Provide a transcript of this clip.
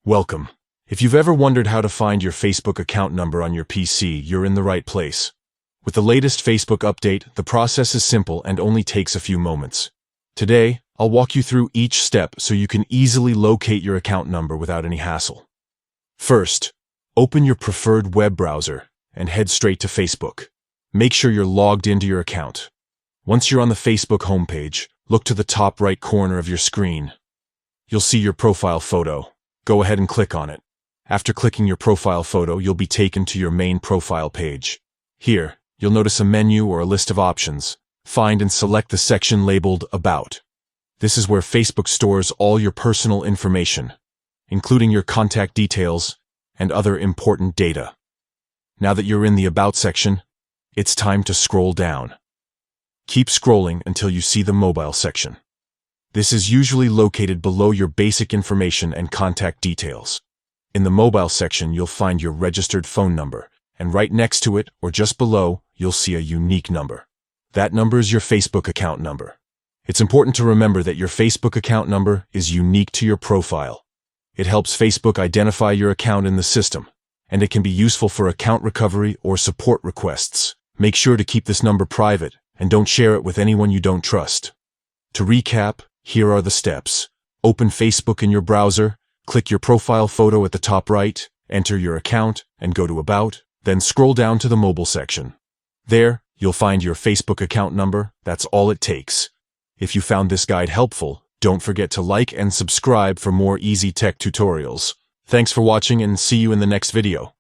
Welcome. If you've ever wondered how to find your Facebook account number on your PC, you're in the right place. With the latest Facebook update, the process is simple and only takes a few moments. Today, I'll walk you through each step so you can easily locate your account number without any hassle. First, open your preferred web browser and head straight to Facebook. Make sure you're logged into your account. Once you're on the Facebook homepage, look to the top right corner of your screen. You'll see your profile photo. Go ahead and click on it. After clicking your profile photo, you'll be taken to your main profile page. Here, you'll notice a menu or a list of options. Find and select the section labeled About. This is where Facebook stores all your personal information, including your contact details and other important data. Now that you're in the About section, it's time to scroll down. Keep scrolling until you see the Mobile section. This is usually located below your basic information and contact details. In the Mobile section, you'll find your registered phone number, and right next to it, or just below, you'll see a unique number. That number is your Facebook account number. It's important to remember that your Facebook account number is unique to your profile. It helps Facebook identify your account in the system, and it can be useful for account recovery or support requests. Make sure to keep this number private, and don't share it with anyone you don't trust. To recap, here are the steps. Open Facebook in your browser, click your profile photo at the top right, enter your account, and go to About, then scroll down to the Mobile section. There, you'll find your Facebook account number. That's all it takes. If you found this guide helpful, don't forget to like and subscribe for more easy tech tutorials. Thanks for watching and see you in the next video.